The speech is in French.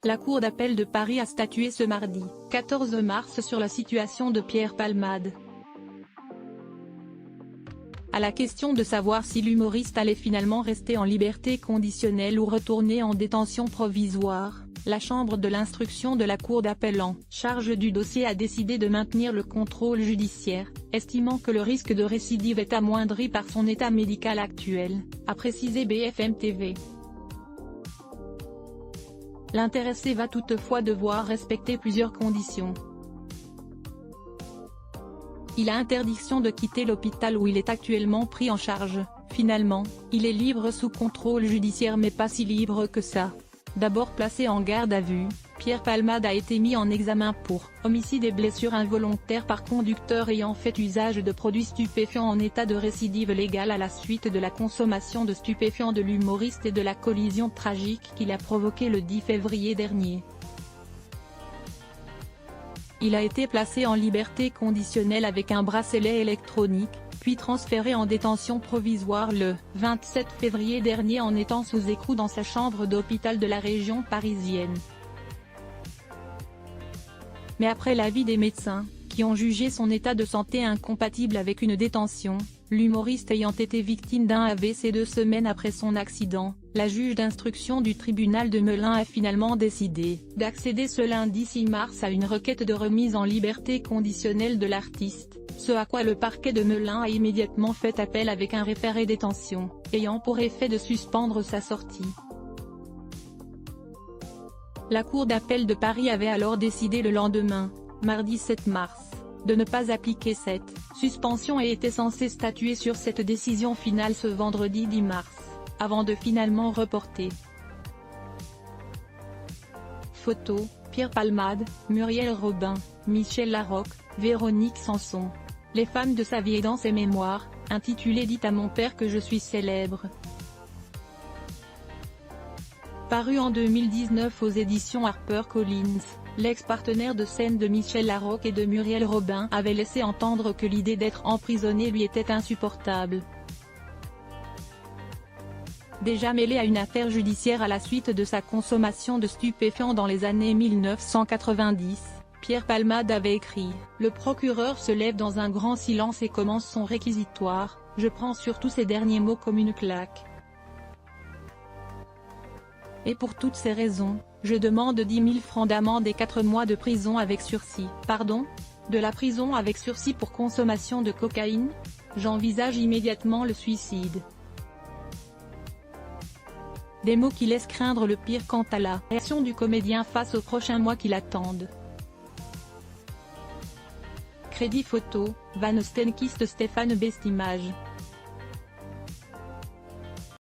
La Cour d'appel de Paris a statué ce mardi, 14 mars sur la situation de Pierre Palmade. À la question de savoir si l'humoriste allait finalement rester en liberté conditionnelle ou retourner en détention provisoire, la chambre de l'instruction de la Cour d'appel en charge du dossier a décidé de maintenir le contrôle judiciaire, estimant que le risque de récidive est amoindri par son état médical actuel, a précisé BFM TV. L'intéressé va toutefois devoir respecter plusieurs conditions. Il a interdiction de quitter l'hôpital où il est actuellement pris en charge. Finalement, il est libre sous contrôle judiciaire mais pas si libre que ça. D'abord placé en garde à vue, Pierre Palmade a été mis en examen pour homicide et blessures involontaires par conducteur ayant fait usage de produits stupéfiants en état de récidive légale à la suite de la consommation de stupéfiants de l'humoriste et de la collision tragique qu'il a provoquée le 10 février dernier. Il a été placé en liberté conditionnelle avec un bracelet électronique, puis transféré en détention provisoire le 27 février dernier en étant sous écrou dans sa chambre d'hôpital de la région parisienne. Mais après l'avis des médecins, qui ont jugé son état de santé incompatible avec une détention, l'humoriste ayant été victime d'un AVC 2 semaines après son accident, la juge d'instruction du tribunal de Melun a finalement décidé d'accéder ce lundi 6 mars à une requête de remise en liberté conditionnelle de l'artiste, ce à quoi le parquet de Melun a immédiatement fait appel avec un référé détention, ayant pour effet de suspendre sa sortie. La Cour d'appel de Paris avait alors décidé le lendemain, mardi 7 mars, de ne pas appliquer cette suspension et était censé statuer sur cette décision finale ce vendredi 10 mars, avant de finalement reporter. Photos, Pierre Palmade, Muriel Robin, Michel Larocque, Véronique Sanson. Les femmes de sa vie et dans ses mémoires, intitulé « Dites à mon père que je suis célèbre ». Paru en 2019 aux éditions HarperCollins, l'ex-partenaire de scène de Michel Larocque et de Muriel Robin avait laissé entendre que l'idée d'être emprisonné lui était insupportable. Déjà mêlé à une affaire judiciaire à la suite de sa consommation de stupéfiants dans les années 1990, Pierre Palmade avait écrit « Le procureur se lève dans un grand silence et commence son réquisitoire, je prends surtout ces derniers mots comme une claque. Et pour toutes ces raisons, je demande 10 000 francs d'amende et 4 mois de prison avec sursis. Pardon ? De la prison avec sursis pour consommation de cocaïne ? J'envisage immédiatement le suicide. » Des mots qui laissent craindre le pire quant à la réaction du comédien face aux prochains mois qui l'attendent. Crédit photo, Van Stenkiste Stéphane Bestimage.